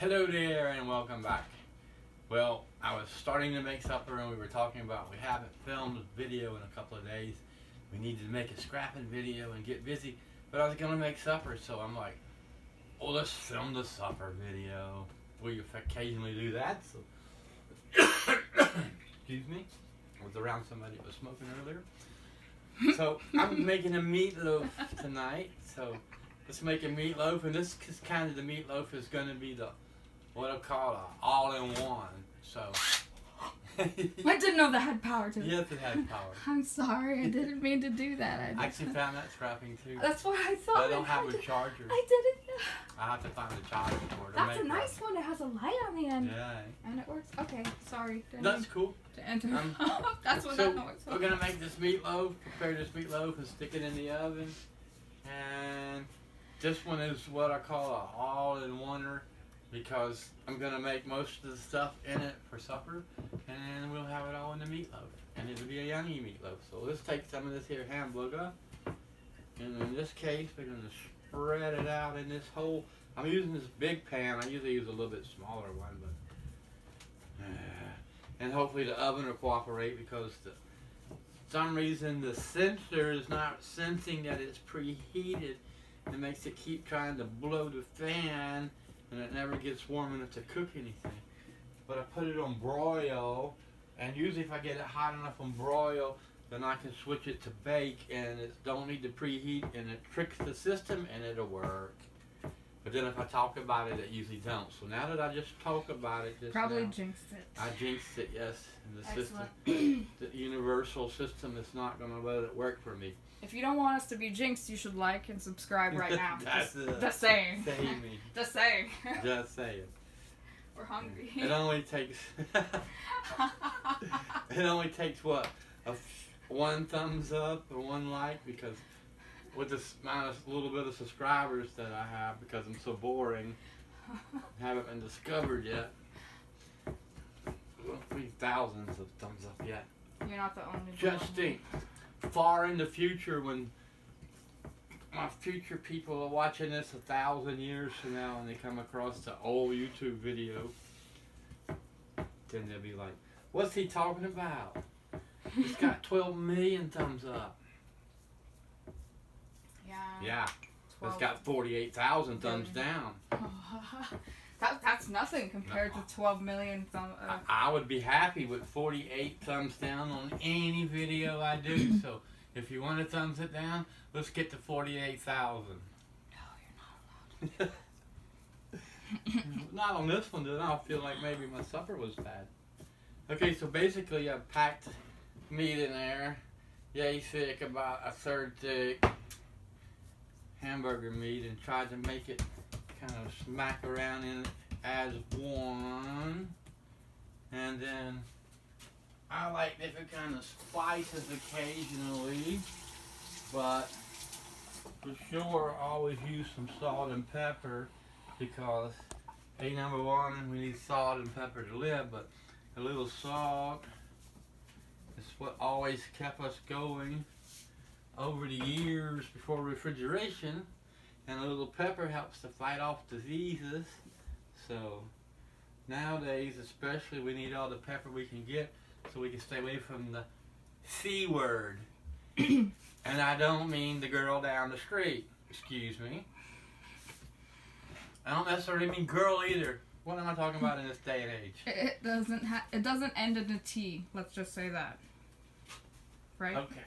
Hello there and welcome back. Well, I was starting to make supper and we were talking about we haven't filmed a video in a couple of days. We needed to make a scrapping video and get busy, but I was going to make supper, so I'm like, oh, let's film the supper video. We occasionally do that, so excuse me, I was around somebody that was smoking earlier. So I'm making a meatloaf tonight, so let's make a meatloaf, and this is kind of the meatloaf is going to be the what I call a all-in-one. So I didn't know that had power to it. yes, it has power. I'm sorry, I didn't mean to do that. I actually found that scrapping too. That's why I thought. But I don't have a charger. I didn't know. I have to find a charger for it. That's a nice one. It has a light on the end. Yeah. And it works. Okay, sorry. That's cool. To enter. That's what so that noise was. we're gonna make this meatloaf. Prepare this meatloaf and stick it in the oven. And this one is what I call a all-in-oneer, because I'm going to make most of the stuff in it for supper, and we'll have it all in the meatloaf, and it'll be a yummy meatloaf. So let's take some of this here hamburger, and in this case we're going to spread it out in this whole, I'm using this big pan. I usually use a little bit smaller one, but and hopefully the oven will cooperate, because for some reason the sensor is not sensing that it's preheated. It makes it keep trying to blow the fan, and it never gets warm enough to cook anything. But I put it on broil, and usually if I get it hot enough on broil, then I can switch it to bake, and it don't need to preheat, and it tricks the system, and it'll work. But then if I talk about it, it usually don't. So now that I just talk about it, Probably jinxed it. I jinxed it, yes. And the Excellent. system, the universal system is not going to let it work for me. If you don't want us to be jinxed, you should like and subscribe right now. That's Just saying. Save me. Just saying. Just saying. We're hungry. It only takes. It only takes what, one thumbs up or one like, because with this minus a little bit of subscribers that I have, because I'm so boring, haven't been discovered yet. Won't be thousands of thumbs up yet. You're not the only one. Just think, far in the future, when my future people are watching this 1,000 years from now and they come across the old YouTube video, then they'll be like, what's he talking about? It's got 12 million thumbs up. Yeah. It's got 48,000 thumbs down. That's nothing compared to 12 million thumbs up. I would be happy with 48 thumbs down on any video I do. So if you want to thumbs it down, let's get to 48,000. No, you're not allowed. Not on this one, then I'll feel like maybe my supper was bad. Okay, so basically I packed meat in there. Yay thick, about a third thick hamburger meat, and tried to make it kind of smack around in it as one. And then I like different kind of spices occasionally, but for sure I always use some salt and pepper, because number one, we need salt and pepper to live, but a little salt is what always kept us going over the years before refrigeration, and a little pepper helps to fight off diseases. So nowadays especially, we need all the pepper we can get so we can stay away from the C word. And I don't mean the girl down the street, excuse me. I don't necessarily mean girl either. What am I talking about in this day and age? It doesn't end in a T. Let's just say that. Right? Okay.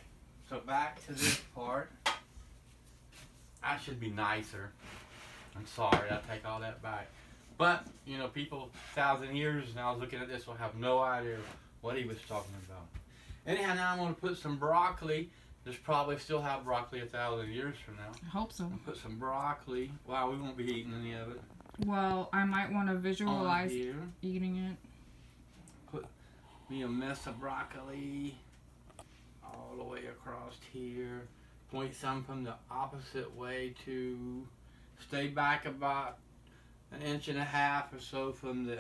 So back to this part. I should be nicer. I'm sorry, I take all that back. But, you know, people 1,000 years now looking at this will have no idea what he was talking about. Anyhow, now I'm going to put some broccoli. There's probably still have broccoli 1,000 years from now. I hope so. I'll put some broccoli. Wow, we won't be eating any of it. Well, I might want to visualize eating it. Put me a mess of broccoli all the way across here. Point some from the opposite way to stay back about 1.5 inches or so from the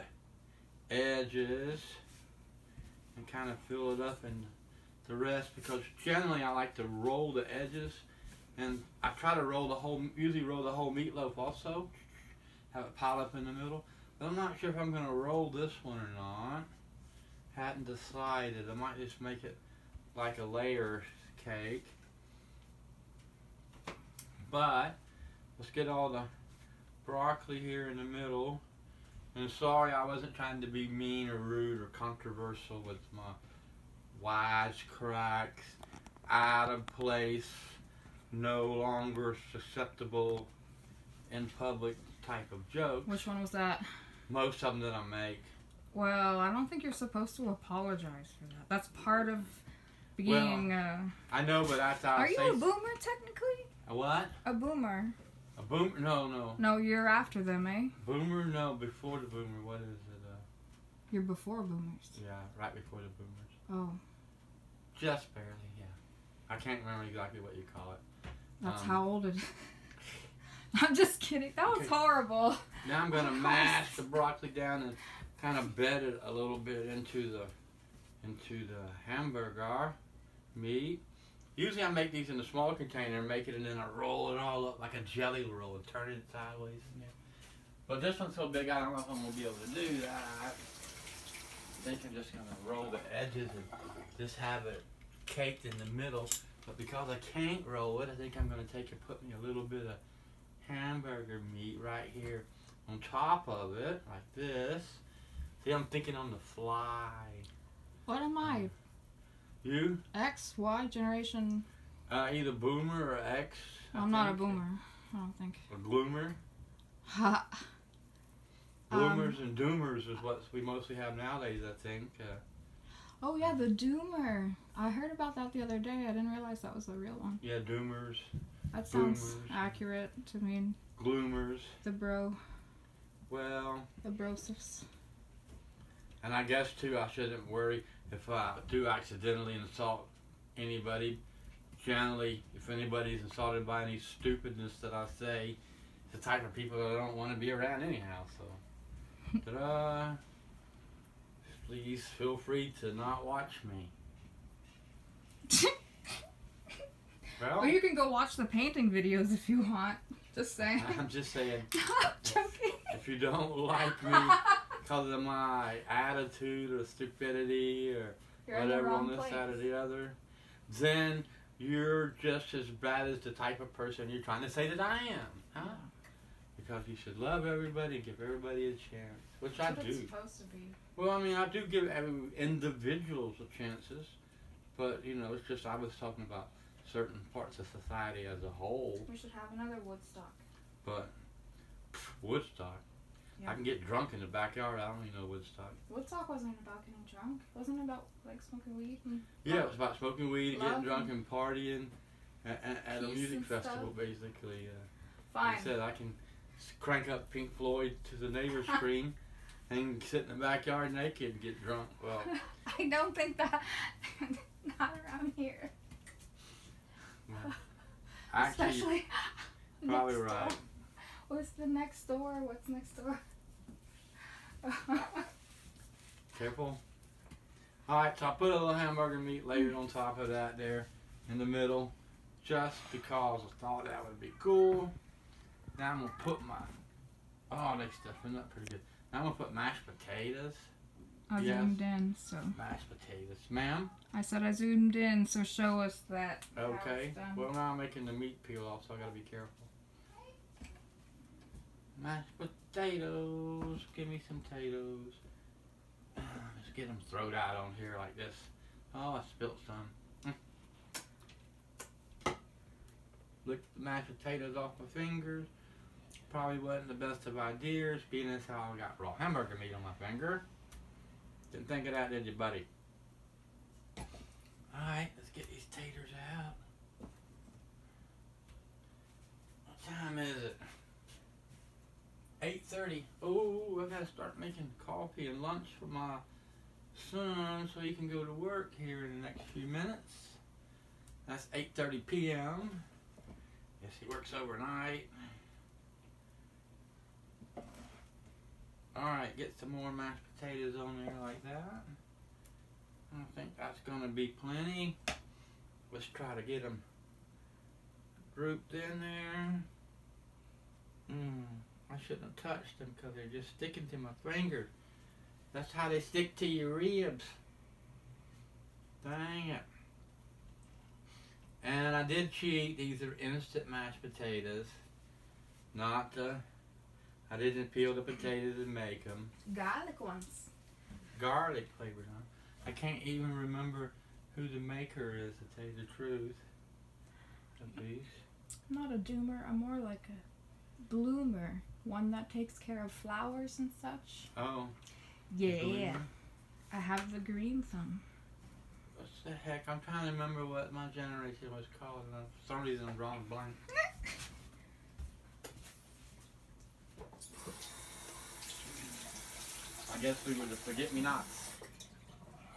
edges, and kind of fill it up in the rest, because generally I like to roll the edges, and I try to roll the whole, usually roll the whole meatloaf also, have it piled up in the middle. I'm not sure if I'm gonna roll this one or not. Hadn't decided. I might just make it like a layer cake. But let's get all the broccoli here in the middle. And sorry, I wasn't trying to be mean or rude or controversial with my wisecracks, out of place, no longer susceptible in public type of jokes. Which one was that? Most of them that I make. Well, I don't think you're supposed to apologize for that. That's part of being. I know, but that's how. Are you a boomer technically? A what? A boomer. A boomer? No. No, you're after them, eh? Boomer? No, before the boomer. What is it? You're before boomers. Yeah, right before the boomers. Oh. Just barely, yeah. I can't remember exactly what you call it. That's how old it is. I'm just kidding. That was horrible. Now I'm gonna mash the broccoli down and kind of bed it a little bit into the hamburger meat. Usually I make these in a smaller container and make it, and then I roll it all up like a jelly roll and turn it sideways in there. But this one's so big, I don't know if I'm gonna be able to do that. I think I'm just gonna roll the edges and just have it caked in the middle. But because I can't roll it, I think I'm gonna take and put me a little bit of hamburger meat right here on top of it, like this. See, I'm thinking on the fly. What am I? You? X, Y, generation? Either boomer or X. I'm not a boomer, I don't think. Or gloomer. Ha. Bloomers and doomers is what we mostly have nowadays, I think. Oh yeah, the doomer. I heard about that the other day. I didn't realize that was a real one. Yeah, doomers. That sounds boomers, accurate to me. Gloomers. The bro. Well. The brosifs. And I guess too, I shouldn't worry if I do accidentally insult anybody. Generally, if anybody's insulted by any stupidness that I say, it's the type of people that I don't want to be around anyhow. So, please feel free to not watch me. Well, or you can go watch the painting videos if you want. Just saying. I'm just saying. I'm joking. If you don't like me because of my attitude or stupidity or You're whatever on in the this wrong side or the other, then you're just as bad as the type of person you're trying to say that I am, huh? Yeah. Because you should love everybody and give everybody a chance, which I do. It's supposed to be. Well, I mean, I do give individuals a chances, but you know, it's just I was talking about certain parts of society as a whole. We should have another Woodstock. But Woodstock. Yeah. I can get drunk in the backyard. I don't even know Woodstock. Woodstock wasn't about getting drunk. Wasn't it about like smoking weed? And Yeah, it was about smoking weed, love getting drunk, and partying at a peace music and festival, stuff. basically. Fine. Like I said, I can crank up Pink Floyd to the neighbor's screen and sit in the backyard naked and get drunk. Well, I don't think that. Not around here. actually, Especially probably next right. door. What's the next door? What's next door? Careful. Alright, so I put a little hamburger meat layered on top of that there in the middle, just because I thought that would be cool. Now I'm going to put my, oh, they stuffing up pretty good. Now I'm going to put mashed potatoes. I Yes. zoomed in, so. Mashed potatoes. Ma'am? I said I zoomed in, so show us that. how Okay. it's done. Well, now I'm making the meat peel off, so I got to be careful. Mashed potatoes. Give me some potatoes. Let's get them thrown out on here like this. Oh, I spilled some. Lick the mashed potatoes off my fingers. Probably wasn't the best of ideas, being as how I got raw hamburger meat on my finger. Didn't think of that, did you, buddy? Alright, let's get these taters out. What time is it? 8:30. Oh, I gotta start making coffee and lunch for my son so he can go to work here in the next few minutes. That's 8:30 p.m. Yes, he works overnight. Alright, get some more mashed potatoes on there like that. I think that's gonna be plenty. Let's try to get them grouped in there. I I shouldn't have touched them because they're just sticking to my finger. That's how they stick to your ribs. Dang it. And I did cheat. These are instant mashed potatoes. Not the... I didn't peel the potatoes and make them. Garlic ones. Garlic flavored, huh? I can't even remember who the maker is, to tell you the truth. Of these. I'm not a doomer. I'm more like a bloomer. One that takes care of flowers and such. Oh. Yeah. Bloomer? I have the green thumb. What the heck? I'm trying to remember what my generation was called. And for some reason I'm drawing a blank. I guess we were the forget-me-nots.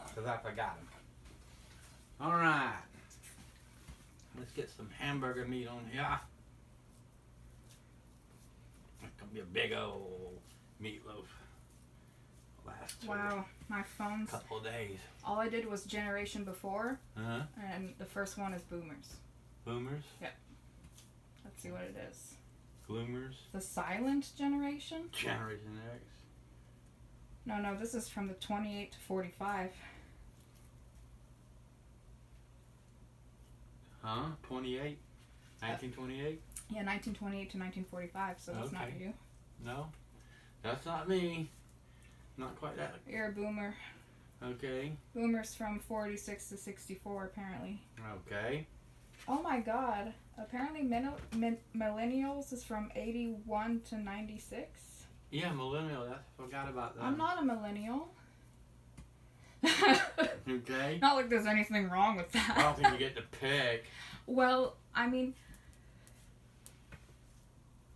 Because I forgot them. Alright. Let's get some hamburger meat on here. That's going to be a big old meatloaf. Last Wow, my phone's... couple of days. All I did was generation before, Uh-huh. and the first one is boomers. Boomers? Let's see what it is. Gloomers? The silent generation? Generation X. No, this is from the 28 to 45. Huh? 28? 1928? Yeah, 1928 to 1945, so that's not Okay. you. No? That's not me. Not quite that. You're a boomer. Okay. Boomers from 46 to 64, apparently. Okay. Oh my god. Apparently millennials is from 81 to 96. Yeah, millennial. I forgot about that. I'm not a millennial. Okay. Not like there's anything wrong with that. I don't think you get to pick. Well, I mean...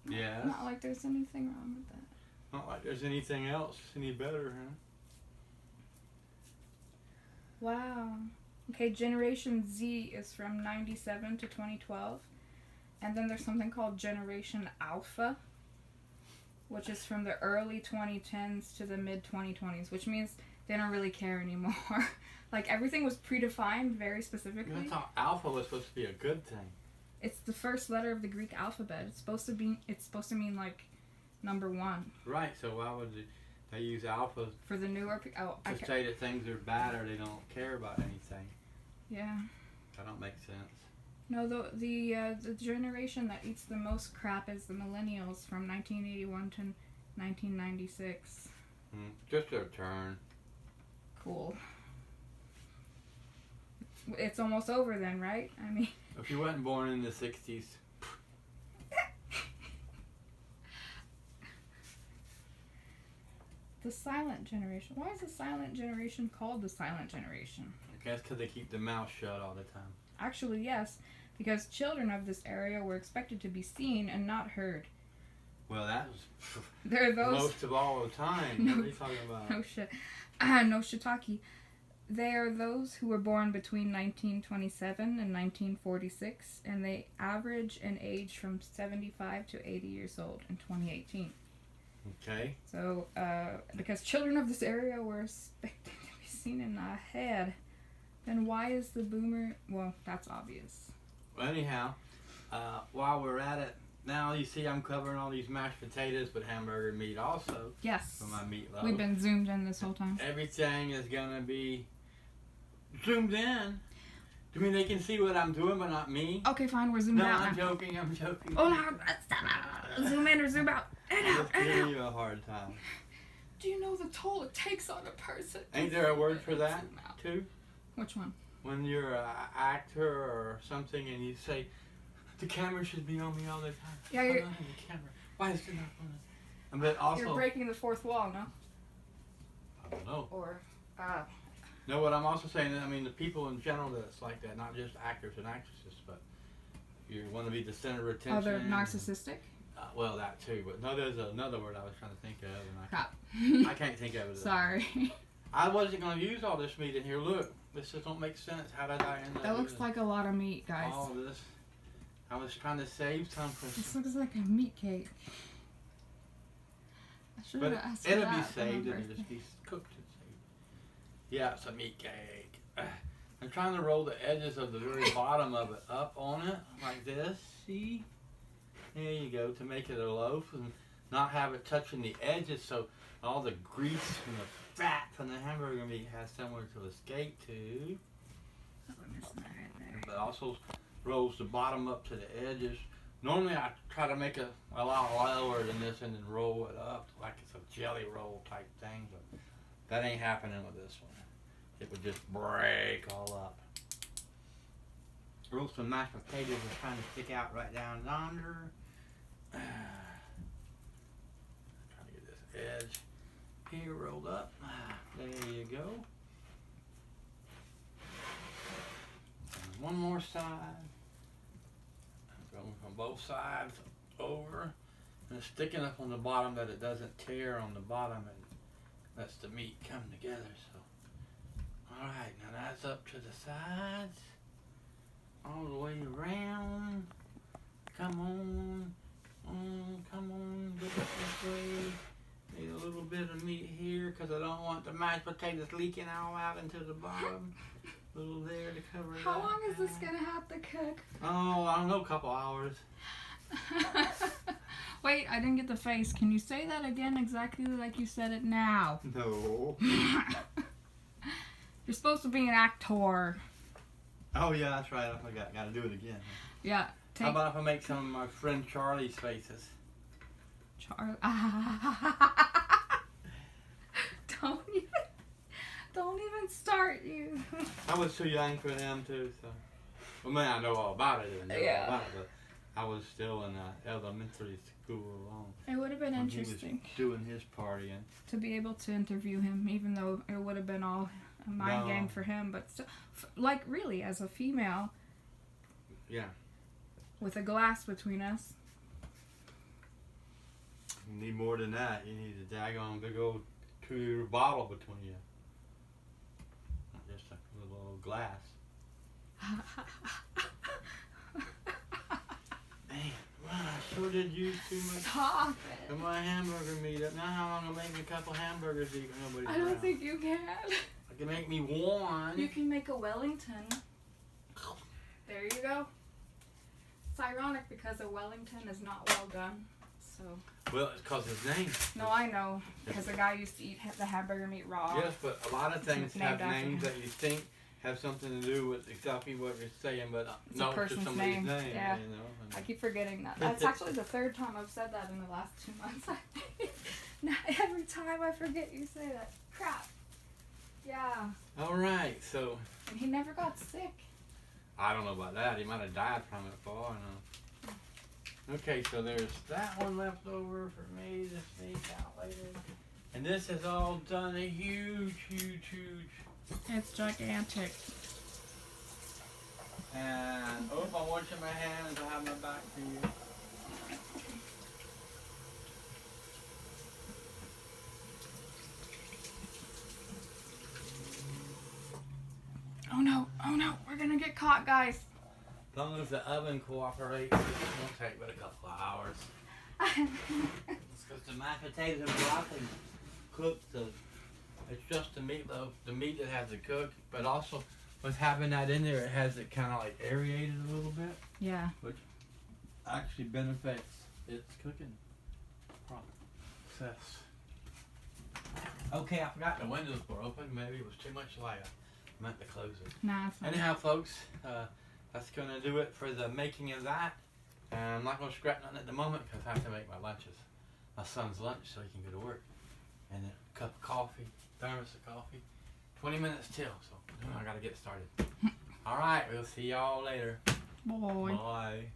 Yes. Not like there's anything wrong with that. Not like there's anything else any better, huh? Wow. Okay, Generation Z is from 97 to 2012. And then there's something called Generation Alpha, which is from the early 2010s to the mid 2020s, which means they don't really care anymore. Like, everything was predefined very specifically. I thought alpha was supposed to be a good thing. It's the first letter of the Greek alphabet. It's supposed to mean like number one. Right, so why would they use alpha For the newer to say that things are bad or they don't care about anything? Yeah. That don't make sense. No, the generation that eats the most crap is the millennials from 1981 to 1996. Just their turn. Cool. It's almost over then, right? I mean... If you wasn't born in the 60s... The silent generation. Why is the silent generation called the silent generation? I guess because they keep their mouth shut all the time. Actually, yes. Because children of this area were expected to be seen and not heard. Well, that was There are those... most of all the time. No. What are you talking about? No shit. No shiitake. They are those who were born between 1927 and 1946, and they average an age from 75 to 80 years old in 2018. Okay. So, because children of this area were expected to be seen and not heard, then why is the boomer... Well, that's obvious. Well, anyhow, while we're at it, now you see I'm covering all these mashed potatoes with hamburger meat also. Yes. For my meatloaf. We've been zoomed in this whole time. Everything is going to be zoomed in. You mean they can see what I'm doing but not me? Okay, fine, we're zoomed No, out I'm now. joking. Oh, no, zoom in or zoom out. And out, Just and giving out. you a hard time. Do you know the toll it takes on a person? Ain't there a word for that, Zoom out. too? Which one? When you're an actor or something and you say, the camera should be on me all the time. Yeah, I'm you're... not in the camera. Why is it not on us? But also... You're breaking the fourth wall, no? I don't know. Or, No, what I'm also saying, I mean, the people in general that's like that, not just actors and actresses, but you want to be the center of attention. oh, they're narcissistic? Well, that too, but no, there's another word I was trying to think of, and Crap. I can't think of it. Sorry. I wasn't going to use all this meat in here. Look, this just don't make sense. How did I end up That looks using like a lot of meat, guys. all of this? I was trying to save some for... This looks like a meat cake. I should But have asked for it'll be that for my saved and birthday. just be cooked and saved. Yeah, it's a meat cake. I'm trying to roll the edges of the very bottom of it up on it, like this. See? There you go, to make it a loaf. And not have it touching the edges, so all the grease and the fat from the hamburger meat has somewhere to escape to. Oh, we're missing that right there. But also rolls the bottom up to the edges. Normally I try to make a lot lower than this and then roll it up like it's a jelly roll type thing, but that ain't happening with this one. It would just break all up. Roll some mashed potatoes are trying to stick out right down yonder. Trying to get this edge here rolled up. There you go. And one more side. Going from both sides over. And it's sticking up on the bottom that it doesn't tear on the bottom and lets the meat come together. So, alright, now that's up to the sides. All the way around. Come on. Come on. Get it this way. Need a little bit of meat here because I don't want the mashed potatoes leaking all out into the bottom. A little there to cover it up. How long is this going to have to cook? Oh, I don't know, a couple hours. Wait, I didn't get the face. Can you say that again exactly like you said it now? No. You're supposed to be an actor. Oh, yeah, that's right. I forgot. Got to do it again. Yeah. How about if I make some of my friend Charlie's faces? Charlie. Don't even start, you. I was too young for them, too, so. Well, man, I know all about it. All about it, but I was still in elementary school alone. It would have been when interesting. He was doing his partying. To be able to interview him, even though it would have been all a mind game for him, but still, like really, as a female. Yeah. With a glass between us. You need more than that. You need a daggone big old 2-liter bottle between you. Not just a little old glass. Man, I sure did use too much Stop of my hamburger meat. Now how long I'll make me a couple hamburgers to eat when nobody's I don't around. think you can. I can make me one. You can make a Wellington. There you go. It's ironic because a Wellington is not well done. So. Well, it's because his name. No, I know. Because the guy used to eat the hamburger meat raw. Yes, but a lot of things have names him. that you think have something to do with exactly what you're saying, but It's no, a it's person's just somebody's name. name. Yeah. You know? I keep forgetting that. That's actually the third time I've said that in the last 2 months. Now, every time I forget you say that. Crap. Yeah. All right, so. And he never got sick. I don't know about that. He might have died from it for all I know. Okay, so there's that one left over for me to sneak out later. And this is all done a huge. It's gigantic. And I'm washing my hands. I have my back to you. Oh no, we're gonna get caught, guys. As long as the oven cooperates, it won't take but a couple of hours. It's because the mashed potatoes and broccoli cooked, so it's just the meatloaf, the meat that has to cook, but also with having that in there, it has it kind of like aerated a little bit. Yeah. Which actually benefits its cooking process. Okay, I forgot the windows were open. Maybe it was too much light. I meant to close it. Nah, it's not. Anyhow, folks, that's going to do it for the making of that. And I'm not going to scrap nothing at the moment because I have to make my lunches. My son's lunch so he can go to work. And a cup of coffee, thermos of coffee. 20 minutes till, so I got to get started. All right, we'll see y'all later. Boy. Bye.